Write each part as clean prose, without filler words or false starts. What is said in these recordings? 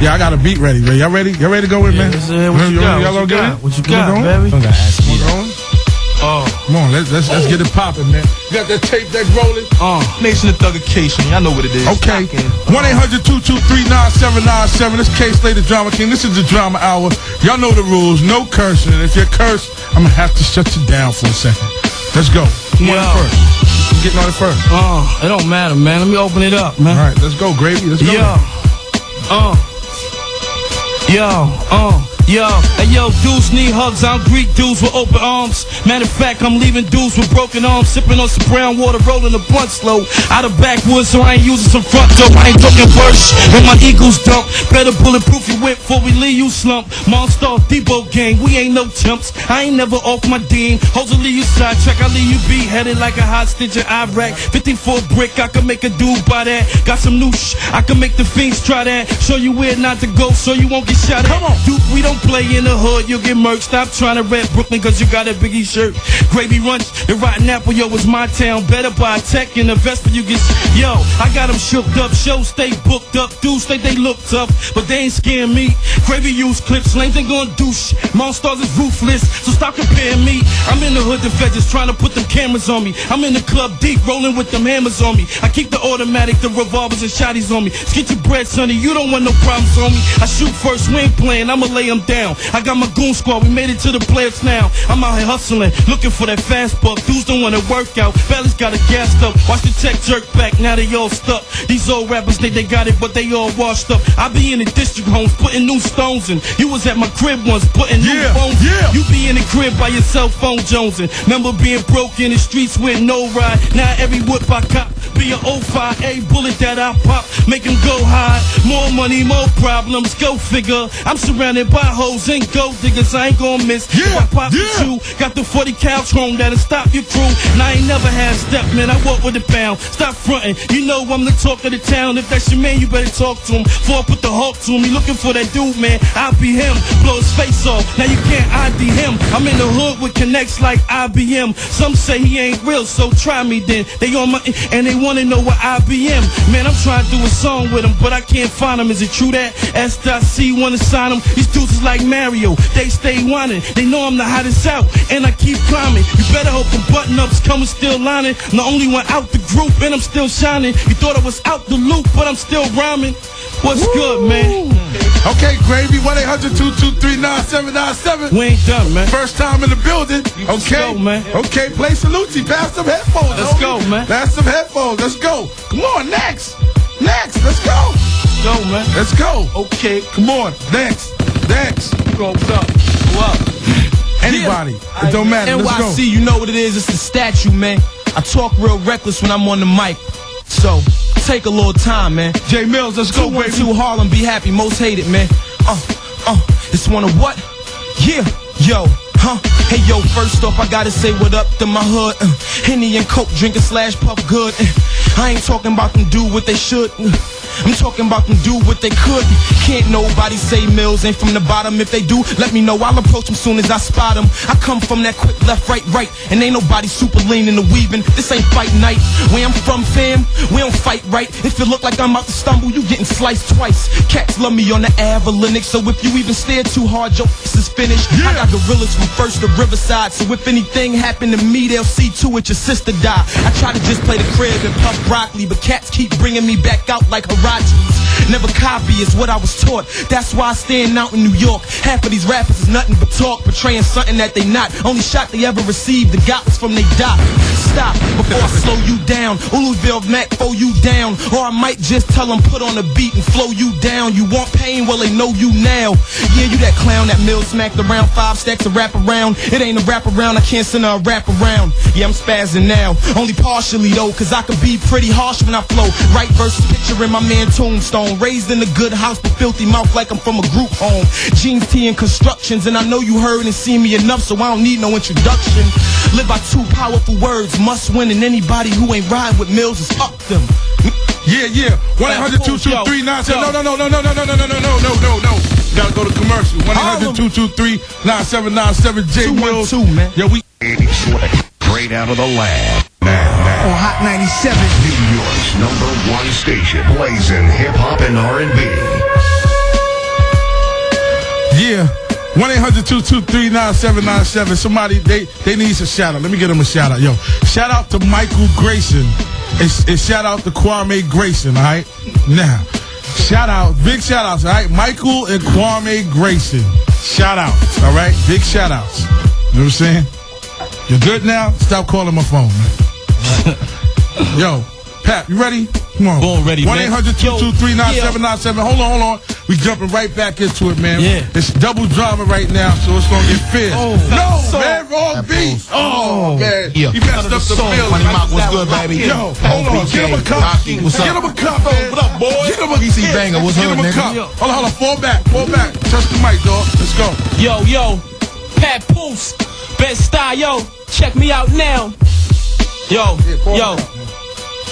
Yeah, I got a beat ready. Y'all ready? Y'all ready to go in, man? What you got? Y'all gonna get it? What you got, baby? I'm gonna ask you. Come on, let's get it popping, man. You got that tape deck rolling? Nation of Thuggication. Y'all know what it is. Okay. 1-800-223-9797. This K-Slay the Drama King. This is the Drama Hour. Y'all know the rules. No cursing. If you're cursed, I'm gonna have to shut you down for a second. Let's go. Come on first. I'm getting on it first. It don't matter, man. Let me open it up, man. All right, let's go, Gravy. Let's go. Hey yo, dudes need hugs, I don't greet dudes with open arms. Matter of fact, I'm leaving dudes with broken arms, sipping on some brown water, rolling a blunt slow. Out of backwoods, so I ain't using some front dope. I ain't talking worse when my eagles dump. Better bulletproof your whip before we leave you slump. Monster Depot gang, we ain't no chumps. I ain't never off my dean. Hoes will leave you sidetrack, I leave you beheaded like a hostage in Iraq. 54 brick, I can make a dude buy that. Got some new I can make the fiends try that. Show you where not to go, so you won't get shot at. Come on, dude, we don't play in the hood, you'll get murked. Stop trying to rap Brooklyn cause you got a Biggie shirt. Gravy Runch, the Rotten Apple, yo, it's my town. Better buy a tech in the vest for you get. Yo, I got them shooked up, shows stay booked up. Dudes think they look tough, but they ain't scaring me. Gravy use clips, lames ain't gonna do shit. Monsters is ruthless, so stop comparing me. I'm in the hood, the feds just trying to put them cameras on me. I'm in the club deep, rolling with them hammers on me. I keep the automatic, the revolvers and shotties on me. Just get your bread, sonny, you don't want no problems on me. I shoot first, we ain't playing, I'ma lay them down. I got my goon squad, we made it to the players now. I'm out here hustling, looking for that fast buck. Dudes don't wanna work out, Valley's got a gassed up. Watch the tech jerk back, now they all stuck. These old rappers think they got it, but they all washed up. I be in the district homes, putting new stones in. You was at my crib once, putting new phones in. You be in the crib by your cell phone jonesing. Remember being broke in the streets with no ride. Now every whip I cop be an 05, a bullet that I pop, make them go high. More money, more problems, go figure. I'm surrounded by hoes and gold diggers, I ain't gon' miss. I pop with you, got the 40 cal home that'll stop your crew. And I ain't never had step, man, I walk with a pound. Stop frontin', you know I'm the talk of the town. If that's your man, you better talk to him. Before I put the hawk to him, you looking for that dude, man, I'll be him. Blow his face off, now you can't ID him. I'm in the hood with connects like IBM. Some say he ain't real, so try me then. They on my, and they wanna know what IBM. Man, I'm trying to do a song with him, but I can't find him. Is it true that SDC wanna sign him? These dudes is like Mario, they stay whining. They know I'm the hottest out, and I keep climbing. You better hope them button-ups coming still lining. I'm the only one out the group, and I'm still shining. You thought I was out the loop, but I'm still rhyming. What's good, man? Okay, Gravy, 1-800-223-9797. We ain't done, man. First time in the building. Okay, go, man. Okay, play Salute. Pass some headphones. Let's go, man. Pass some headphones. Let's go. Come on, next. Let's go. Go, man. Let's go. Okay. Come on, next. Go up. Anybody. It don't matter. Let's go. NYC, you know what it is. It's the statue, man. I talk real reckless when I'm on the mic. So, take a little time, man. J Mills, let's go, baby. 212 Harlem, be happy, most hated, man. It's one of what? Yeah, yo. Hey yo, first off I gotta say what up to my hood. Henny and Coke drinking / puff good. I ain't talking about them do what they should. I'm talking about them do what they could. Can't nobody say Mills ain't from the bottom. If they do, let me know. I'll approach them soon as I spot them. I come from that quick left, right, and ain't nobody super lean in the weaving. This ain't fight night. Where I'm from, fam, we don't fight right. If you look like I'm about to stumble, you getting sliced twice. Cats love me on the Avalanche, so if you even stare too hard, your ass is finished. I got gorillas from First to Riverside, so if anything happened to me, they'll see to it your sister die. I try to just play the crib and puff broccoli, but cats keep bringing me back out like Hirachis. Never copy is what I was taught. That's why I stand out in New York. Half of these rappers is nothing but talk, portraying something that they not. Only shot they ever received and got was from they doc. Stop before I slow you down. Louisville Mac throw you down, or I might just tell them put on a beat and flow you down. You want pain? Well they know you now. Yeah, you that clown that mill smacked around 5 stacks of wrap around. It ain't a wrap around, I can't send a wrap around. Yeah, I'm spazzing now, only partially though, cause I can be pretty harsh when I flow. Right versus picturing my man Tombstone, raised in a good house but filthy mouth like I'm from a group home. Jeans, tea, and constructions, and I know you heard and seen me enough, so I don't need no introduction. Live by 2 powerful words, must win, and anybody who ain't ride with Mills is fuck them. Yeah. 1-800-223-9797. No. Gotta go to commercial. 1-800-223-9797. J Mills. Man. Yeah, we straight out of the lab. Now, on Hot 97, New York's #1 station, blazing hip hop and R&B. Yeah. 1-800-223-9797. Somebody, they need a shout out. Let me get them a shout out. Yo, shout out to Michael Grayson. And shout out to Kwame Grayson, all right? Now, big shout outs, all right? Michael and Kwame Grayson. Shout outs, all right? Big shout outs. You know what I'm saying? You're good now? Stop calling my phone, man. Yo, Pat, you ready? Come on. Born ready, man. 1-800-223-9797. Hold on. We jumping right back into it, man. Yeah. It's double drama right now, so it's gonna get fierce. Man, wrong beat. Man. Yeah. He messed up the bill. What's good, baby? Yo, hold on. Get him a cup. What's up? Get him a cup, man. What up, boy? Get him a PC Banger, what's Get up, him a nigga? cup. Hold on. Fall back. Touch the mic, dog. Let's go. Yo, Papoose, best style, yo, check me out now. Yo,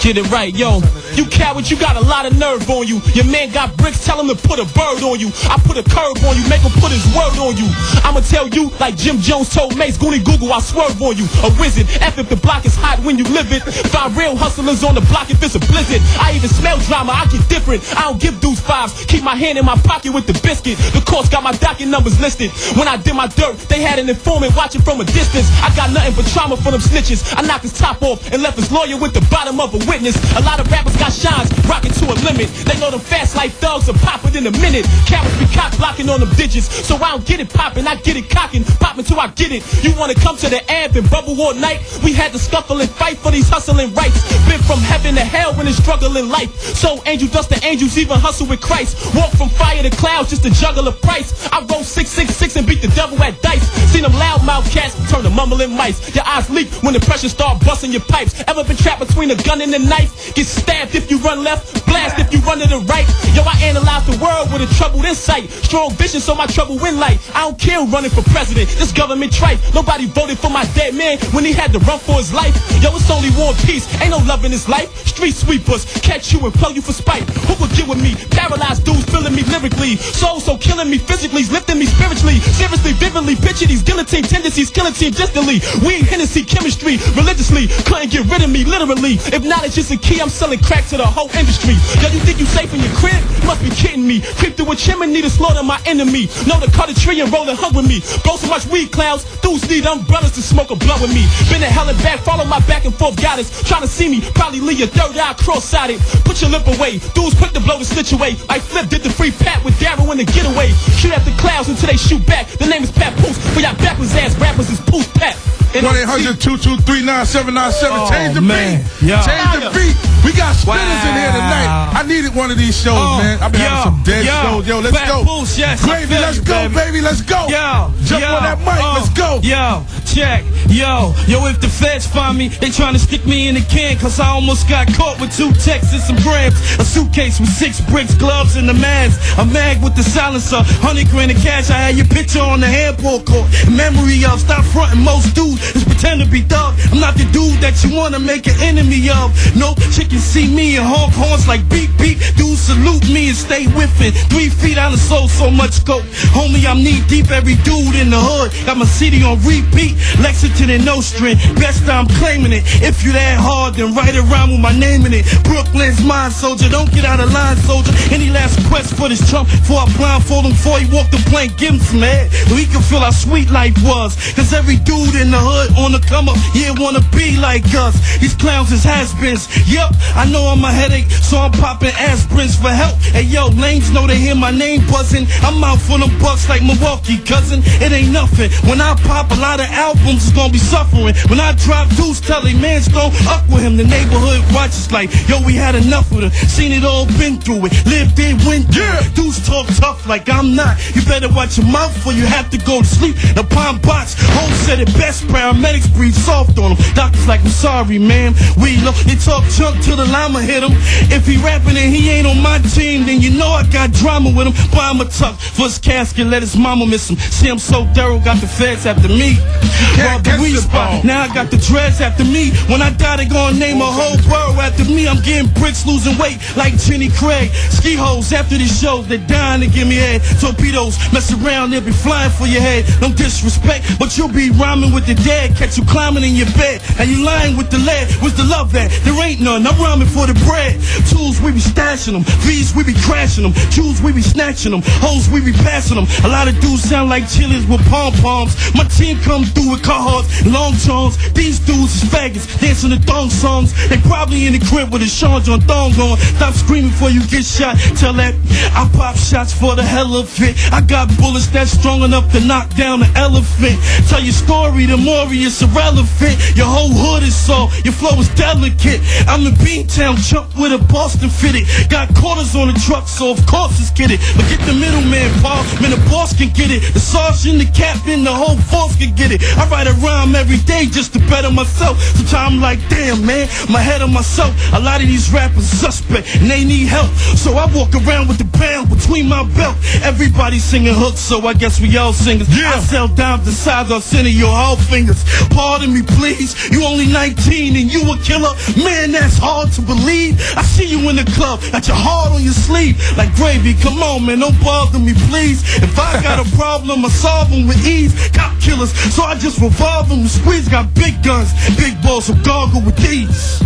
get it right, yo. You coward, you got a lot of nerve on you. Your man got bricks, tell him to put a bird on you. I put a curb on you, make him put his word on you. I'ma tell you, like Jim Jones told Mace, Goonie Google, I swerve on you. A wizard, F if the block is hot when you live it. Find real hustlers on the block if it's a blizzard. I even smell drama, I get different. I don't give dudes fives, keep my hand in my pocket with the biscuit. The course got my docket numbers listed. When I did my dirt, they had an informant watching from a distance. I got nothing but trauma for them snitches. I knocked his top off and left his lawyer with the bottom of a witness. A lot of rappers got shines, rocking to a limit. They know them fast like thugs are popping in a minute. Cowards be cock blocking on them digits. So I don't get it popping, I get it cocking. Popping till I get it. You wanna come to the amp and bubble all night? We had to scuffle and fight for these hustling rights. Been from heaven to hell when it's struggle in life. So angel dust the angels even hustle with Christ. Walk from fire to clouds just to juggle a price. I roll 666 and beat the devil at dice. Seen them loudmouth cats turn to mumbling mice. Your eyes leak when the pressure start busting your pipes. Ever been trapped between a gun and a knife? Get stabbed if you run left, blast if you run to the right. Yo, I analyze the world with a troubled insight. Strong vision so my trouble win light. I don't care who running for president, this government tripe. Nobody voted for my dead man when he had to run for his life. Yo, it's only war and peace, ain't no love in this life. Street sweepers, catch you and plug you for spite. Who could get with me? Paralyzed dudes feeling me lyrically. Soul so killing me physically, lifting me spiritually. Seriously, vividly, picture these guillotine tendencies, killing team distantly. Weed, Hennessy, chemistry, religiously. Couldn't get rid of me, literally. If knowledge is a key, I'm selling crack to the whole industry. Yo, you think you safe in your crib? You must be kidding me. Creep through a chimney to slaughter my enemy. Know to cut a tree and roll and hug with me. Blow so much weed clouds, dudes need umbrellas to smoke a blunt with me. Been to hell and back, follow my back and forth guidance. Trying to see me, probably leave your third eye cross-sided. Put your lip away, dudes quick to blow the stitch away. Like Flip did the free pat with Darryl in the getaway. Shoot at the clouds until they shoot back. The name is Papoose, for y'all backwards ass rappers is Poose Pat. 1-800-223-9797. Change the beat. Yeah. Change the beat. We got spinners in here tonight. I needed one of these shows, man. I've been having some dead shows. Yo, let's go. Yes, Gravy, let's go, baby. Let's go. Jump on that mic. Let's go. Yo, check. Yo, if the feds find me, they trying to stick me in the can, cause I almost got caught with 2 texts and some grams. A suitcase with 6 bricks, gloves, and the mask. A mag with the silencer, 100 grand of cash. I had your picture on the handball court. Memory of, stop fronting, most dudes just pretend to be thug. I'm not the dude that you wanna make an enemy of. Nope, chickens see me and honk horns like beep beep. Dudes salute me and stay with it. 3 feet out of soul, so much scope. Homie, I'm knee deep, every dude in the hood. Got my city on repeat. Lexington and Nostrand, best I'm claiming it. If you that hard, then write it around with my name in it. Brooklyn's mine, soldier, don't get out of line, soldier. Any last quest for this chump? Before I blindfold him, before he walk the plank, give him some head. So he can feel how sweet life was. Cause every dude in the hood on the come up, yeah, wanna be like us. These clowns is has-beens. Yep, I know I'm a headache, so I'm popping aspirins for help. Hey yo, lames know they hear my name buzzing. I'm out for them bucks like Milwaukee, cousin. It ain't nothing. When I pop, a lot of albums is gonna be suffering. When I drop dudes, tell they mans don't up with him. The neighborhood watches like, yo, we had enough with him. Seen it all, been through it. Lived it, went through it. Dudes talk tough like I'm not. You better watch your mouth or you have to go to sleep. The palm box, Hov said it best. Paramedics breathe soft on him. Doctors like, I'm sorry, man. We look, they talk junk till the llama hit him. If he rapping and he ain't on my team, then you know I got drama with him. Buy him a tuck for his casket, let his mama miss him. See, I'm so thorough, got the feds after me. Robbed the weed spot, now I got the dreads after me. When I die, they gonna name a whole borough after me. I'm getting bricks, losing weight like Jenny Craig. Ski hoes after these shows, they dying to give me head. Torpedoes, mess around, they'll be flying for your head. No disrespect, but you'll be rhyming with the dead. Catch you climbing in your bed, and you lying with the lead. Where's the love at? There ain't none, I'm rhyming for the bread. Tools we be stashing them. V's, we be crashing them. Jews, we be snatching them. Hoes, we be passing them. A lot of dudes sound like chilies with pom-poms. My team comes through with Carhartts and long johns. These dudes is faggots, dancing to thong songs. They probably in the crib with a Sean John thong on. Stop screaming before you get shot. Tell that I pop shots for the hell of it. I got bullets that's strong enough to knock down an elephant. Tell your story, the more it's irrelevant. Your whole hood is soft, your flow is delicate. I'm in Beantown, chump with a Boston fitted. Got quarters on the truck, so of course it's get it. But get the middleman, Paul, man, the boss can get it. The sergeant, the captain, the whole force can get it. I write a rhyme every day just to better myself. Sometimes I'm like, damn, man, I'm ahead of myself. A lot of these rappers suspect, and they need help. So I walk around with the pound between my belt. Everybody singing hooks, so I guess we all singers. Yeah. I sell dimes the size of center your whole fingers. Pardon me, please. You only 19 and you a killer? Man, that's hard to believe. I see you in the club, got your heart on your sleeve. Like gravy, come on, man, don't bother me, please. If I got a problem, I solve them with ease. Cop killers, so I just revolve them. The squeeze got big guns, big balls, so gargle with these.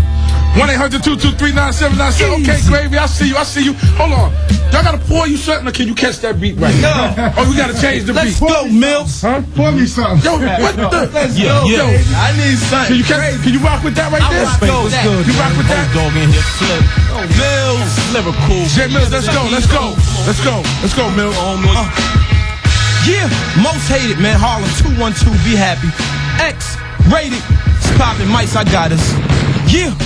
1-800-223-9797. Okay, Gravy, I see you. Hold on. Y'all gotta pour you something, or can you catch that beat right now? Oh, we gotta change the beat. Let's go, Mills. Huh? Pour me something. Yo, what the? Let's go. Yo. I need something. Can you rock with that right there? Let's go. You rock with that? Dog in here, flip. Mills. Lyrical. J Mills, let's go, Mills. Yeah, most hated, man. Harlem 212, be happy. X rated. It's poppin' mics, I got us. Yeah.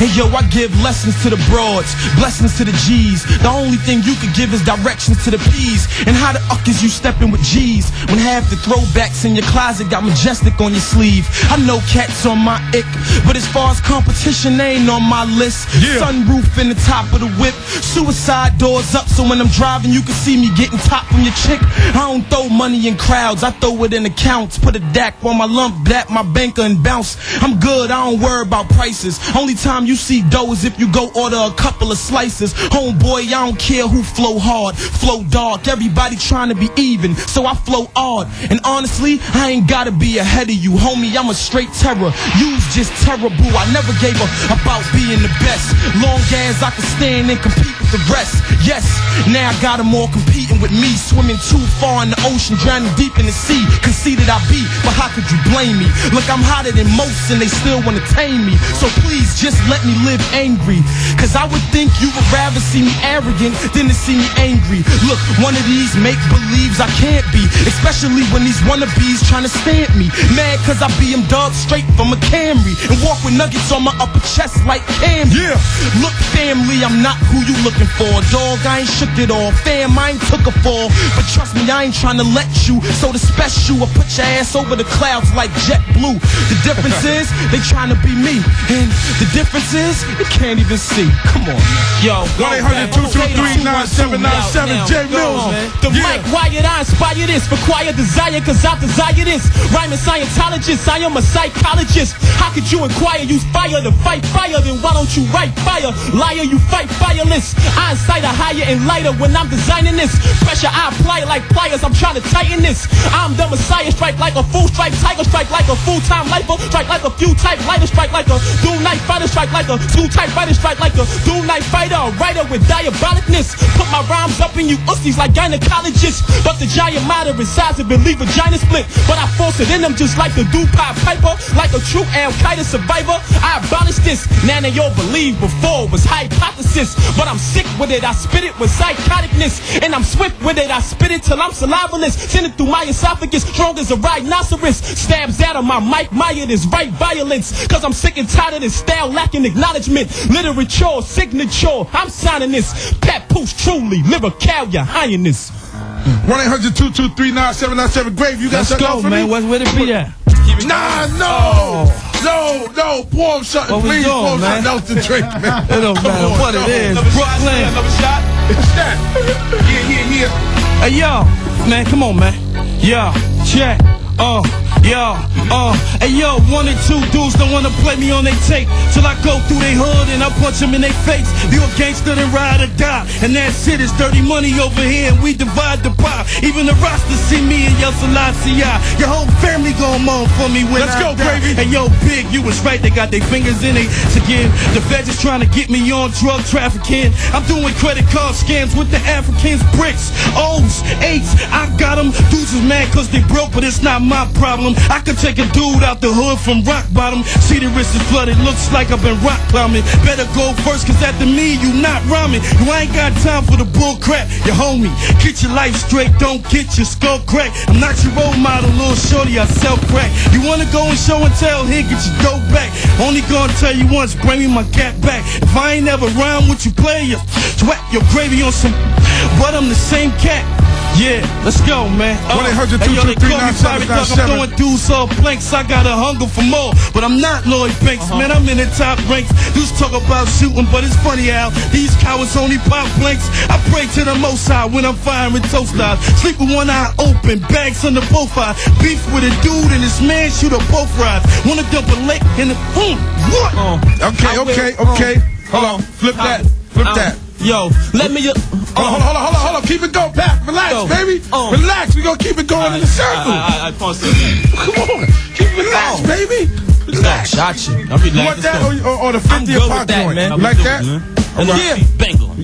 Hey yo, I give lessons to the broads, blessings to the G's. The only thing you could give is directions to the P's. And how the is you stepping with G's when half the throwbacks in your closet got majestic on your sleeve? I know cats on my ick, but as far as competition, they ain't on my list. Yeah. Sunroof in the top of the whip, suicide doors up, so when I'm driving you can see me getting top from your chick. I don't throw money in crowds, I throw it in accounts. Put a DAC on my lump, dap my banker and bounce. I'm good, I don't worry about prices. Only time you see dough is if you go order a couple of slices. Homeboy, I don't care who flow hard, flow dark. Everybody trying to be even, so I flow hard. And honestly, I ain't gotta be ahead of you, homie. I'm a straight terror. You's just terrible. I never gave up about being the best. Long as I can stand and compete with the rest. Yes, now I got them all competing with me. Swimming too far in the ocean, drowning deep in the sea. Conceited I be, but how could you blame me? Look, I'm hotter than most and they still wanna tame me. So please just let me live angry, cause I would think you would rather see me arrogant than to see me angry. Look, one of these make-believes I can't be, especially when these wannabes trying to stamp me. Mad cause I be them dogs straight from a Camry and walk with nuggets on my upper chest like Camry. Yeah. Look, family, I'm not who you looking for. Dog, I ain't shook it all. Fam, I ain't took a fall, but trust me, I ain't trying to let you. So to special, I put your ass over the clouds like JetBlue. The difference is they trying to be me, and the difference is you can't even see. Come on, Yo, 1-800-223-9797. J Mills. The mic wired, I inspire this. Require desire, cause I desire this. Rhyming Scientologist, I am a psychologist. How could you inquire? Use fire to fight fire, then why don't you write fire? Liar, you fight fireless. I incite a higher and lighter when I'm designing this. Pressure, I apply it like pliers, I'm trying to tighten this. I'm the Messiah, strike like a full strike tiger, strike like a full-time lifer, strike like a few type lighter, strike like a doom night fighter, strike like a school type writer, strike like a doom night fighter, a writer with diabolicness. Put my rhymes up in you ussies like gynecologists. But the giant matter resides and believe vagina split. But I force it in them just like the Dupac Piper, like a true Al-Qaeda survivor. I abolish this, now they all believe before it was hypothesis. But I'm sick with it, I spit it with psychoticness. And I'm swift with it, I spit it till I'm salivaless. Send it through my esophagus, strong as a rhinoceros. Stabs out of my mic, mired is right violence. Cause I'm sick and tired of this style lacking acknowledgement. Literature, signature, I'm signing this. Papoose, truly, lyrical, your highness. 1-800-223-9797. Grave, you got let's something go, else for man. me? Where the beat at? Nah, no, pour him something, What we please. doing, Pour him man? something else to drink, man. It don't matter what it is. Brooklyn. What's that? Yeah. Hey, yo, man, come on, man. Yo, check. Hey yo, 1 and 2 dudes don't wanna play me on they tape till I go through they hood and I punch them in they face. You a gangster then ride or die, and that's it. It's dirty money over here and we divide the pie. Even the roster see me and yell Selassie. Your whole family gon' mourn for me when Let's I go, die. baby. Hey yo, Big, you was right, they got their fingers in it again. The feds is trying to get me on drug trafficking. I'm doing credit card scams with the Africans, bricks, O's, 8s. I got them. Dudes is mad cause they broke, but it's not my problem. I could take a dude out the hood from rock bottom. See the wrist is flooded, looks like I've been rock climbing. Better go first cause after me you not rhyming. You ain't got time for the bull crap. You homie, get your life straight, don't get your skull cracked. I'm not your role model, little shorty, I sell crack. You wanna go and show and tell, here get your dough back. Only gonna tell you once, bring me my cat back. If I ain't never rhyme with you players, sweat your gravy on some, but I'm the same cat. Yeah, let's go, man. 1-800-223-9797. Hey, yo, they call me Pirate Cause I'm throwing dudes off planks. I got a hunger for more, but I'm not Lloyd Banks. Man, I'm in the top ranks. Dudes talk about shooting, but it's funny how these cowards only pop blanks. I pray to the Most High when I'm firing toast eyes. Sleep with one eye open, bags under both eyes. Beef with a dude and this man shoot up both rides. Wanna dump a lake in the what? Okay. Hold on. Flip that. Yo, let me. Hold on. Keep it going, Pat. Relax, baby. Relax. We gonna keep it going in the circle. Come on. Relax, baby. Relax. Got you. You want that or the 50 Pac joint? Man. You like that? Yeah.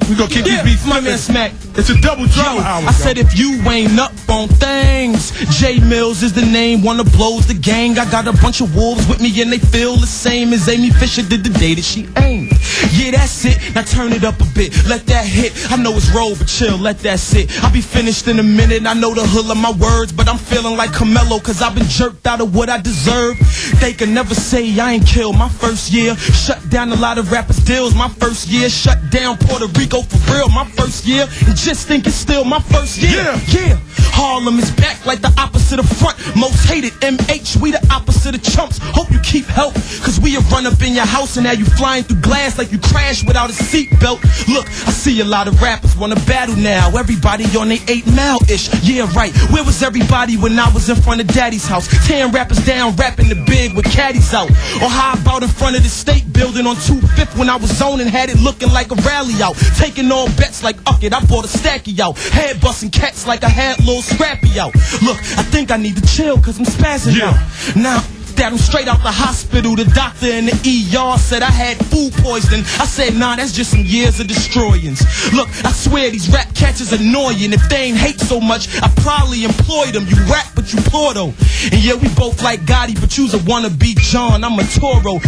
We gonna keep these beats. My man Smack. It's a double drama hour. I said if you ain't up on things, J Mills is the name, one of blows the gang. I got a bunch of wolves with me and they feel the same as Amy Fisher did the day that she aimed. Yeah, that's it. Now turn it up a bit. Let that hit. I know it's roll, but chill. Let that sit. I'll be finished in a minute. I know the hood of my words, but I'm feeling like Carmelo cause I've been jerked out of what I deserve. They can never say I ain't killed my first year. Shut down a lot of rappers' deals my first year. Shut down Puerto Rico for real my first year. And just think it's still my first year. Yeah. Harlem is back like the opposite of front. Most hated MH, we the opposite of chumps. Hope you keep help, cause we'll run up in your house and now you flying through glass like you crashed without a seatbelt. Look, I see a lot of rappers wanna battle now. Everybody on they 8 Mile-ish. Yeah, right. Where was everybody when I was in front of Daddy's house? Tearing rappers down, rapping the big with caddies out. Or how about in front of the state building on 2/5 when I was zoning, had it looking like a rally out. Taking all bets like it, I bought a stacky out. Head busting cats like I had Lil Scrappy out. Look, I think I need to chill cause I'm spazzing out. Now that I'm straight out the hospital, the doctor in the ER said I had food poisoning. I said, nah, that's just some years of destroyings. Look, I swear these rap cats is annoying. If they ain't hate so much, I probably employed them. You rap, but you poor though. And yeah, we both like Gotti, but you's a wannabe John. I'm a Toro.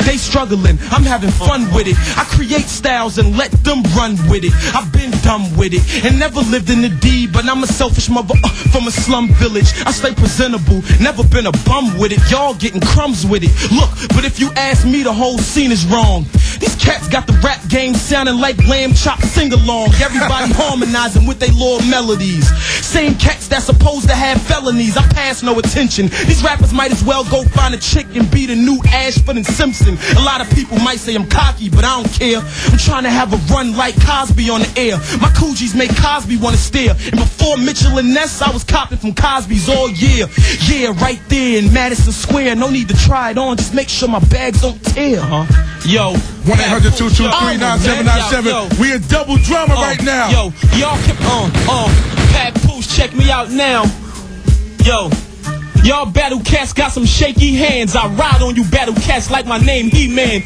They struggling, I'm having fun with it. I create styles and let them run with it. I've been dumb with it and never lived in the D, but I'm a selfish mother from a slum village. I stay presentable, never been a bum with it. Y'all getting crumbs with it. Look, but if you ask me, the whole scene is wrong. These cats got the rap game sounding like lamb chop sing-along. Everybody harmonizing with they little melodies. Same cats that's supposed to have felonies. I pass no attention. These rappers might as well go find a chick and be the new Ashford and Simpson. A lot of people might say I'm cocky, but I don't care. I'm trying to have a run like Cosby on the air. My coogies make Cosby wanna stare. And before Mitchell and Ness, I was copping from Cosby's all year. Yeah, right there in Madison Square. No need to try it on, just make sure my bags don't tear. Yo, 1-800-223-9797. We in double drama right now. Yo, y'all keep Papoose, check me out now. Yo, y'all battle cats got some shaky hands. I ride on you battle cats like my name He-Man.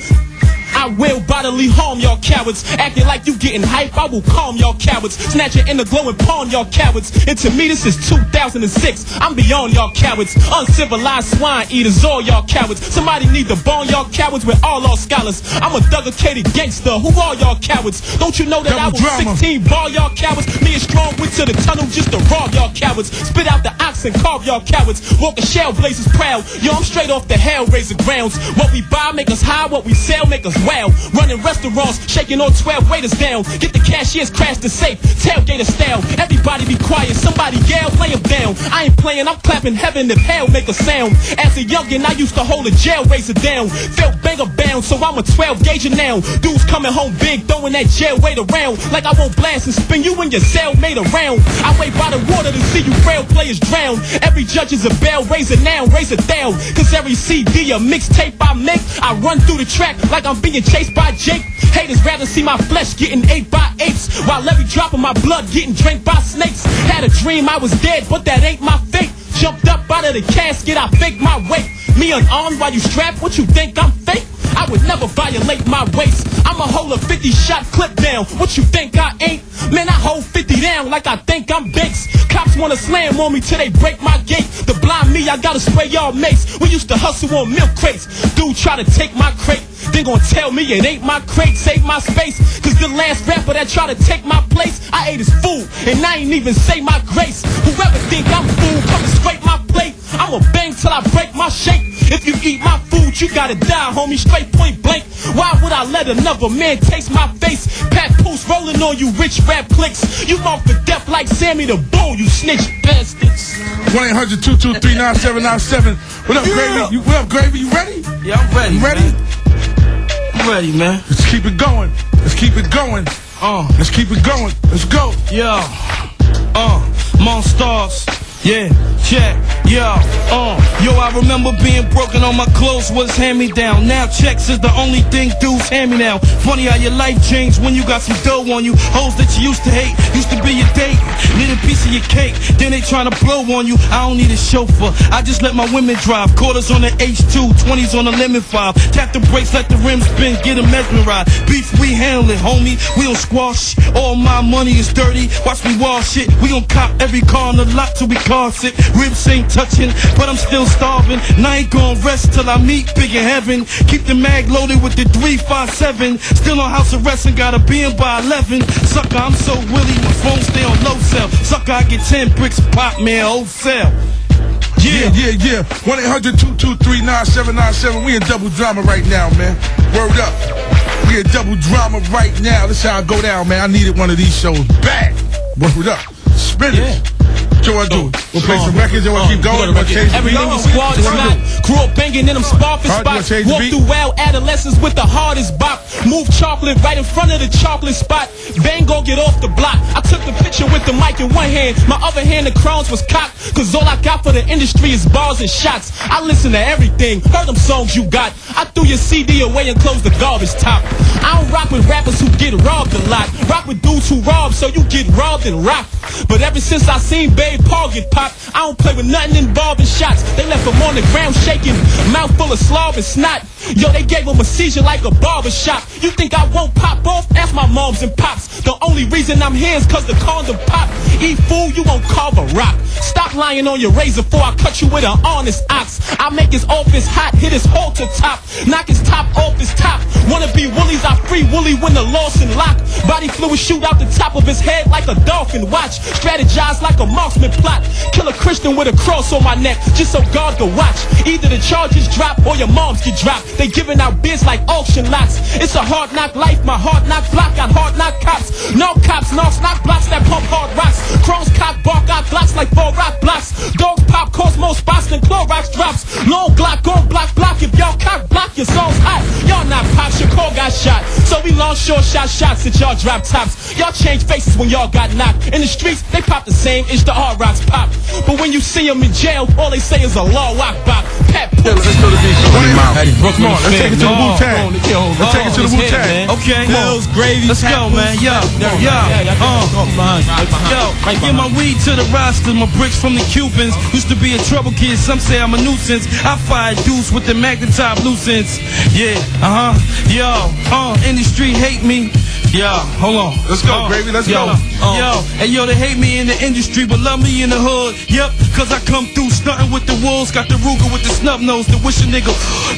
I will bodily harm y'all cowards. Acting like you getting hype, I will calm y'all cowards. Snatch it in the glow and pawn y'all cowards. And to me this is 2006, I'm beyond y'all cowards. Uncivilized swine eaters, all y'all cowards. Somebody need to bone y'all cowards with all our scholars. I'm a thug-educated gangster, who are y'all cowards? Don't you know that I was 16 ball y'all cowards? Me and Strong went to the tunnel just to rob y'all cowards. Spit out the ox and carve y'all cowards. Walk a shell blazers proud. Yo, I'm straight off the hellraiser grounds. What we buy make us high, what we sell make us wow. Running restaurants, shaking all 12 waiters down. Get the cashiers, crash the safe, tailgater style. Everybody be quiet, somebody yell, lay them down. I ain't playing, I'm clapping heaven if hell make a sound. As a youngin', I used to hold a jail razor down. Felt banger bound, so I'm a 12 gauger now. Dudes coming home big, throwing that jail weight around. Like I won't blast and spin you in your cell made around. I wait by the water to see you frail players drown. down. Every judge is a bell, raise it now, raise it down. Cause every CD or mixtape I make, I run through the track like I'm being chased by Jake. Haters rather see my flesh getting ate by apes, while every drop of my blood getting drank by snakes. Had a dream I was dead, but that ain't my fate. Jumped up out of the casket, I faked my weight. Me unarmed while you strapped, what you think I'm fake? I would never violate my waist. I'ma hold a 50-shot clip down. What you think I ain't? Man, I hold 50 down like I think I'm Banks. Cops wanna slam on me till they break my gate. To blind me, I gotta spray y'all mace. We used to hustle on milk crates. Dude try to take my crate, then gon' tell me it ain't my crate. Save my space, cause the last rapper that tried to take my place, I ate his food, and I ain't even say my grace. Whoever think I'm fool, come and scrape my plate. I'ma bang till I break my shape. If you eat my food, you gotta die, homie, straight point blank. Why would I let another man taste my face? Papoose rolling on you rich rap clicks. You marked for death like Sammy the Bull, you snitch bastards. 1-800-223-9797. What up, Gravy? What up, Gravy? You ready? Yeah, I'm ready. You ready? Man. I'm ready, man. Let's keep it going. Let's keep it going. Let's keep it going. Let's go. Yo, Monstars. Yeah, check, yo, I remember being broken on my clothes was hand-me-down. Now checks is the only thing dudes hand me now. Funny how your life changed when you got some dough on you. Hoes that you used to hate, used to be your date. Need a piece of your cake, then they tryna blow on you. I don't need a chauffeur, I just let my women drive. Quarters on the H2, 20s on the lemon 5. Tap the brakes, let the rims spin, get them mesmerized. Beef, we handle it, homie, we don't squash. All my money is dirty, watch me wall shit. We gon' cop every car on the lot till we it. Ribs ain't touching, but I'm still starving. And I ain't gon' rest till I meet big in heaven. Keep the mag loaded with the 357. Still on house arrest and gotta be in by 11. Sucker, I'm so willy, my phone stay on low cell. Sucker, I get 10 bricks pop, man, wholesale. Yeah. 1-800-223-9797. We in double drama right now, man. Word up. We in double drama right now. This how I go down, man. I needed one of these shows back. Word up. Spin it. What do I do? We'll play some records and we'll keep going. Everything is squad is not. Grew up banging in them sparking spots. Walk through wild adolescence with the hardest bop. Move chocolate right in front of the chocolate spot. Bang, go get off the block. I took the picture with the mic in one hand. My other hand, the crowns was cocked. Cause all I got for the industry is bars and shots. I listen to everything. Heard them songs you got. I threw your CD away and closed the garbage top. I don't rock with rappers who get robbed a lot. Rock with dudes who rob so you get robbed and rocked. But ever since I seen Babe Paul get popped, I don't play with nothing involving shots. They left him on the ground shaking, mouth full of slob and snot. Yo, they gave him a seizure like a barbershop. You think I won't pop off? Ask my moms and pops. The only reason I'm here is cause the condom pop. Eat fool, you won't carve a rock. Stop lying on your razor before I cut you with an honest ox. I make his office hot, hit his halter top, knock his top off his top. Wanna be Woolies, I free Wooly when the Lawson lock. Body fluid shoot out the top of his head like a dolphin. Watch, strategize like a marksman plot. Kill a Christian with a cross on my neck, just so God can watch. Either the charges drop or your moms get dropped. They giving out bids like auction lots. It's a hard knock life, my hard knock block got hard knock cops. No cops, knocks, knock blocks that pump hard rocks. Crows cock, bark out blocks like 4 rock blocks. Dogs pop, cause more spots than Clorox drops. Long Glock, gon' block if y'all cock block, your song's hot. Y'all not pops, your call got shot. So we long short shots at y'all drop tops. Y'all change faces when y'all got knocked. In the streets, they pop the same inch the hard rocks pop. But when you see them in jail, all they say is Allah Akbar. Papoose. Let's go to the Come on, let's take it to the Wu-Tang. Let's take it to the Wu-Tang. Okay, Millz, Gravy, let's go, man. Yo, I give my weed to the roster, my bricks from the Cubans. Used to be a trouble kid, some say I'm a nuisance. I fire dudes with the magnetop loose ends. Yeah, industry hate me. Yo, hold on. Let's go, Gravy, let's go. Yo, they hate me in the industry, but love me in the hood. Yep, cause I come through stunting with the wolves. Got the Ruger with the snub nose to wish a nigga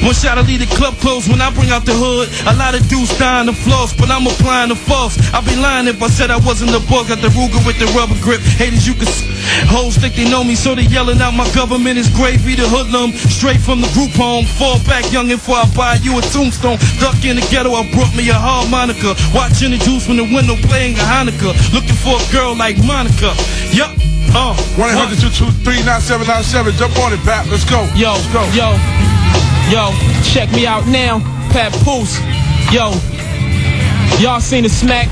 one shot to leave the club closed when I bring out the hood. A lot of dudes dying to floss, but I'm applying the false. I'd be lying if I said I wasn't the boss. Got the Ruger with the rubber grip. Haters, you can hoes think they know me, so they yelling out my government is Gravy, the hoodlum. Straight from the group home. Fall back, youngin', before I buy you a tombstone. Duck in the ghetto, I brought me a harmonica. Watching the juice from the window, playing a Hanukkah. Looking for a girl like Monica. Yup. 1-800-223-9797. Jump on it, Pap. Let's go. Yo, check me out now, Papoose. Yo, y'all seen the smack?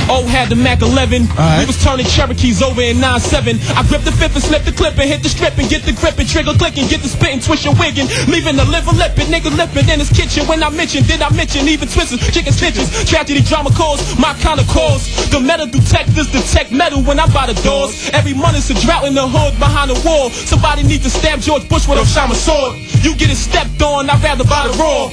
Oh, had the Mac 11. We was turning Cherokees over in 9-7. I gripped the fifth and slipped the clip and hit the strip and get the grip and trigger clicking, get the spit and twist your wiggin'. Leaving the liver lippin', nigga lippin' in his kitchen. When I mention, did I mention even twisters, chicken stitches, tragedy, drama cause, my kind of cause. The metal detectors detect metal when I'm by the doors. Every month it's a drought in the hood behind the wall. Somebody need to stab George Bush with a Osama sword. You get it stepped on, I'd rather buy the raw.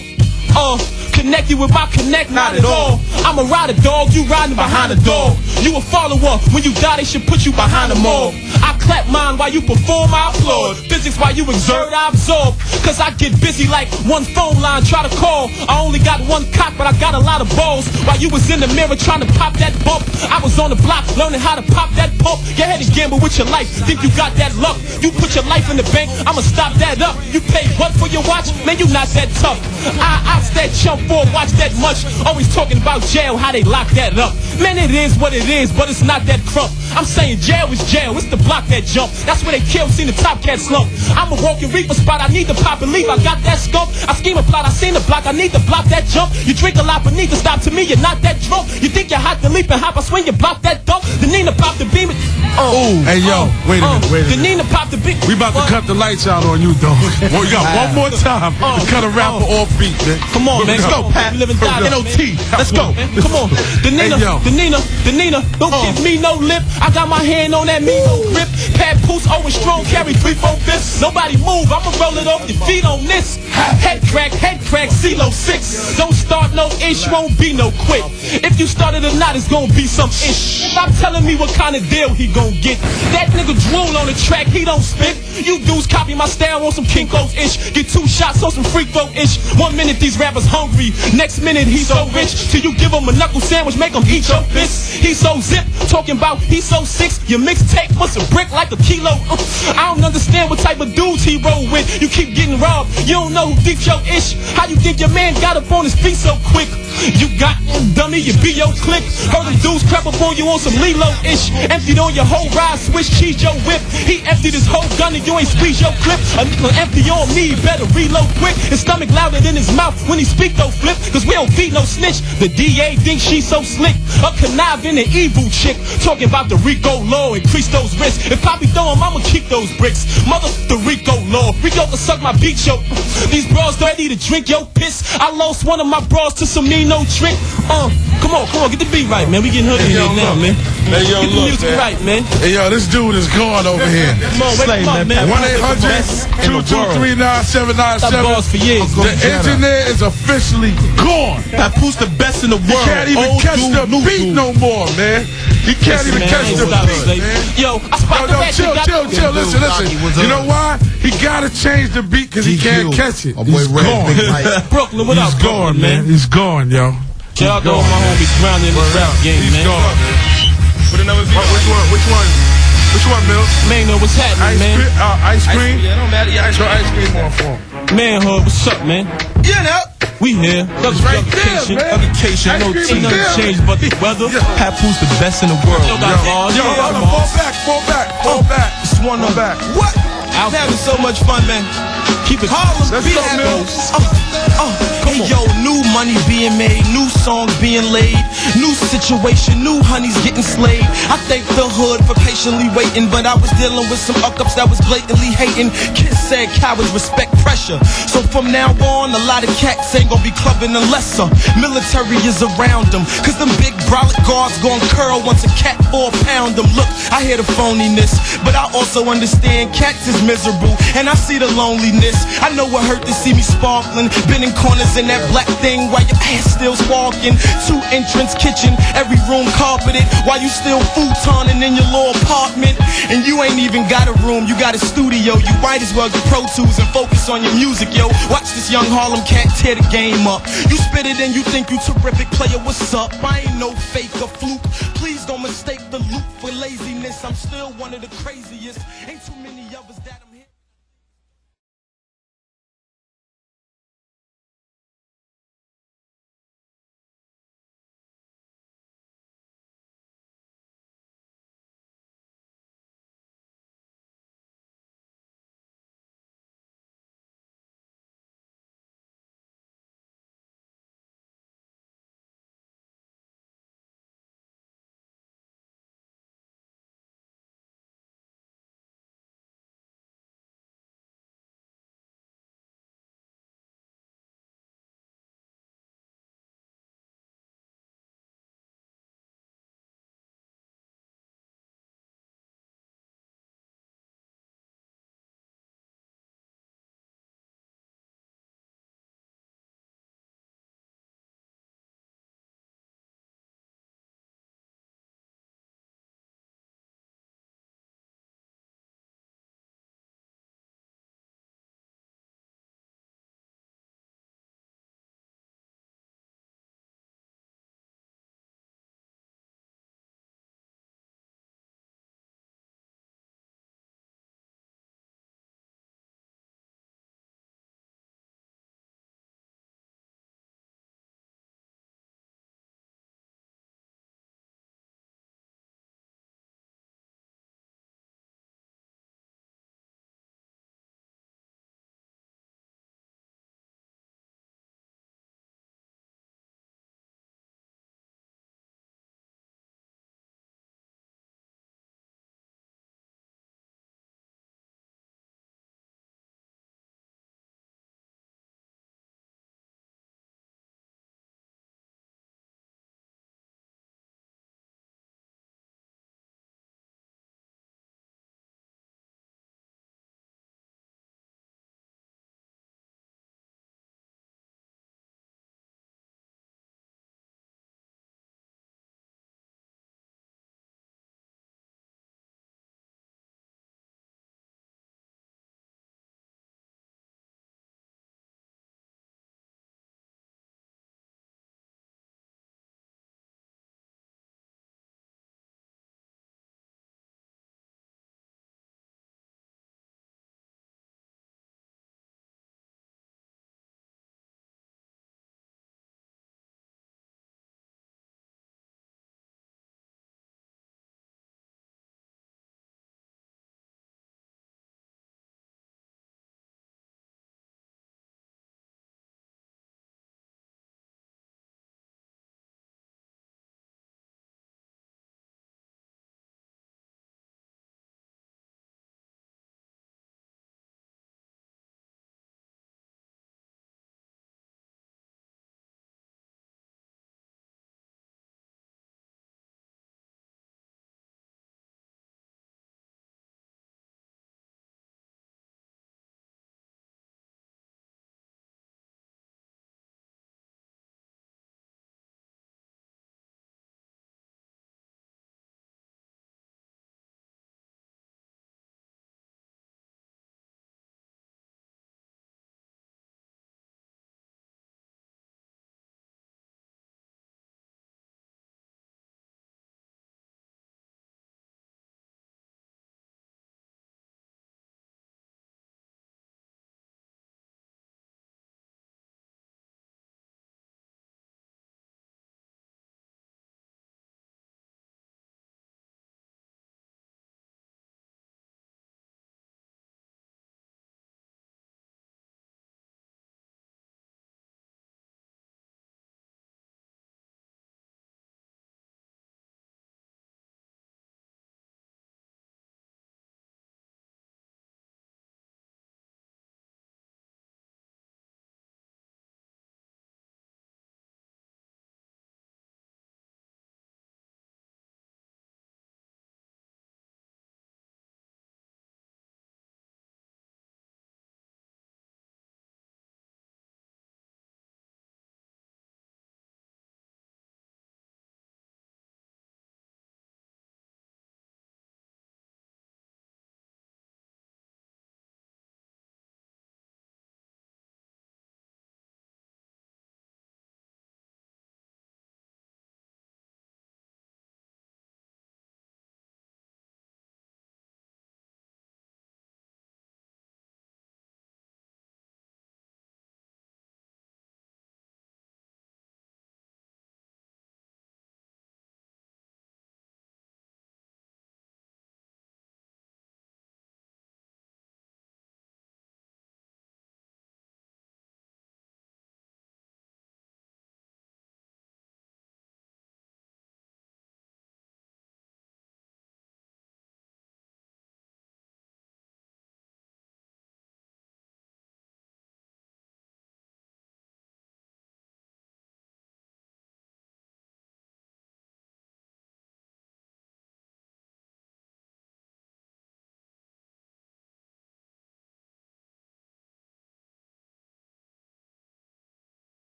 Connect you with my connect, not at all. I'm a rider, dog, you riding behind the dog. You a follower, when you die they should put you behind the mall. I clap mine while you perform, I applaud. Physics while you exert, I absorb. Cause I get busy like one phone line, try to call. I only got one cock, but I got a lot of balls. While you was in the mirror trying to pop that bump, I was on the block learning how to pop that pump. Go ahead and gamble with your life, think you got that luck. You put your life in the bank, I'ma stop that up. You pay what for your watch? Man, you not that tough. I that chump for watch that much. Always talking about jail, how they lock that up. Man, it is what it is, but it's not that crump. I'm saying jail is jail, it's the block that jump. That's where they kill, seen the top cat slump. I'm a walking reaper spot, I need to pop and leave. I got that skunk, I scheme a plot, I seen the block, I need to block that jump. You drink a lot, but need to stop. To me, you're not that drunk. You think you're hot to leap and hop, I swing, you block that dunk. The Nina pop the beam. Hey yo, wait a minute. The Nina pop the beam. We about to cut the lights out on you, dog. Well, you got one more time to cut a rapper off beat, man. Come on, man. Let's go, Pat. We live and die. NOT. Let's go. Come on. The Nina. Don't give me no lip. I got my hand on that Mino grip. Papoose, always strong, carry 3/4. Nobody move. I'ma roll it off your feet on this. Head crack, CeeLo 6. Don't start no ish, won't be no quit. If you started or not, it's gonna be some ish. Stop telling me what kind of deal he gon' get. That nigga drool on the track, he don't spit. You dudes copy my style on some Kinko's-ish. Get 2 shots on some freak ish. 1 minute these rappers hungry, next minute he's so rich. Till you give him a knuckle sandwich, make him eat your fist. He's so zip, talking about he's so 6. Your mixtape must a brick like a kilo. I don't understand what type of dudes he roll with. You keep getting robbed, you don't know who deep your ish. How you think your man got up on his feet so quick? You got dummy, you be your click. Heard the dudes crap up on you on some Lilo-ish. Emptied on your whole ride, switch cheese your whip. He emptied his whole gun and you ain't squeeze your clip. A nigga empty on me, better reload quick. His stomach louder than his mouth when he speak though flip. Cause we don't feed no snitch. The DA thinks she's so slick. A conniving and evil chick. Talking about the Rico law, increase those risks. If Poppy throw him, I'ma keep those bricks. Mother, the Rico law. Rico can suck my beat, yo. These bros ready to drink your piss. I lost one of my bros to some no trick. Come on, get the beat right, man. We getting hooked in here now, man. Hey, yo, get the look, music man. right, man. Hey, yo, this dude is gone over here. Come on, wake him up, man. 1-800-223-9797. Stop bars for years. The engineer is officially gone. Papoose the best in the world. He can't even catch the beat no more, man. He can't even catch the beat, man. Yo, I spot the chill. Listen. You know why? He gotta change the beat because he can't catch it. He's gone. Brooklyn, what up, He's gone, man. He's gone, yo. Y'all know my homies grounded in the rap game, man. He's gone, man. Put another beat. Which one, Mills? Man, know what's happening, man. Ice cream? Yeah, don't matter. Yeah, Throw ice cream on for him. Manhood, what's up, man? Yeah, now. We here. It's right there, man. Education, no Ice cream team, is nothing there. changed but the weather. Papoose the best in the world. Yo, got bars. Yo, fall back. Just one of back. What? I'm having so much fun, man. Keep it. Harlem Let's beat go, that Mills. Hey, yo, new money being made, new songs being laid, new situation, new honeys getting slayed. I thank the hood for patiently waiting, but I was dealing with some ups that was blatantly hating. Kids said cowards respect pressure, so from now on, a lot of cats ain't gonna be clubbing unless military is around them. Cause them big brolic guards gon' curl once a cat 4-pound them. Look, I hear the phoniness, but I also understand cats is miserable, and I see the loneliness. I know it hurt to see me sparkling, been in corners in that black thing while your ass still walking. 2 entrance kitchen, every room carpeted, while you still futoning in your little apartment. And you ain't even got a room, you got a studio. You might as well get Pro Tools and focus on your music, yo. Watch this young Harlem cat tear the game up. You spit it and you think you terrific, player, what's up? I ain't no fake or fluke. Please don't mistake the loop for laziness. I'm still one of the craziest. Ain't too many of us that I'm